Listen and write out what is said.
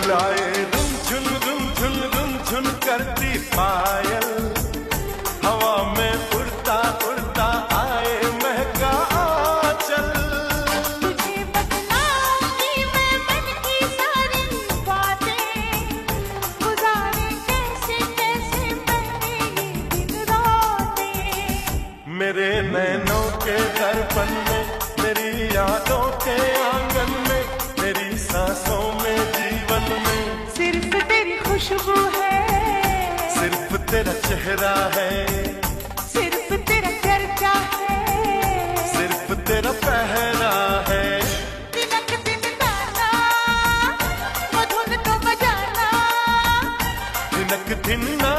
बुलाए रुमझुन रुमझुन रुमझुन करती पायल, हवा में उड़ता उड़ता आए महका आंचल। तुझे बतलाऊंगी मैं मन की सारी बातें, गुजारे कैसे कैसे मैंने ये दिन रातें। मेरे नैनों के दर्पण में, मेरी यादों के आंगन में, मेरी सांसों में, जीवन में सिर्फ तेरी खुशबू है, सिर्फ तेरा चेहरा है, सिर्फ तेरा चर्चा है, सिर्फ तेरा पहरा है। दिनक दिन गाना, मधुन तो बजाना, दिनक दिन ना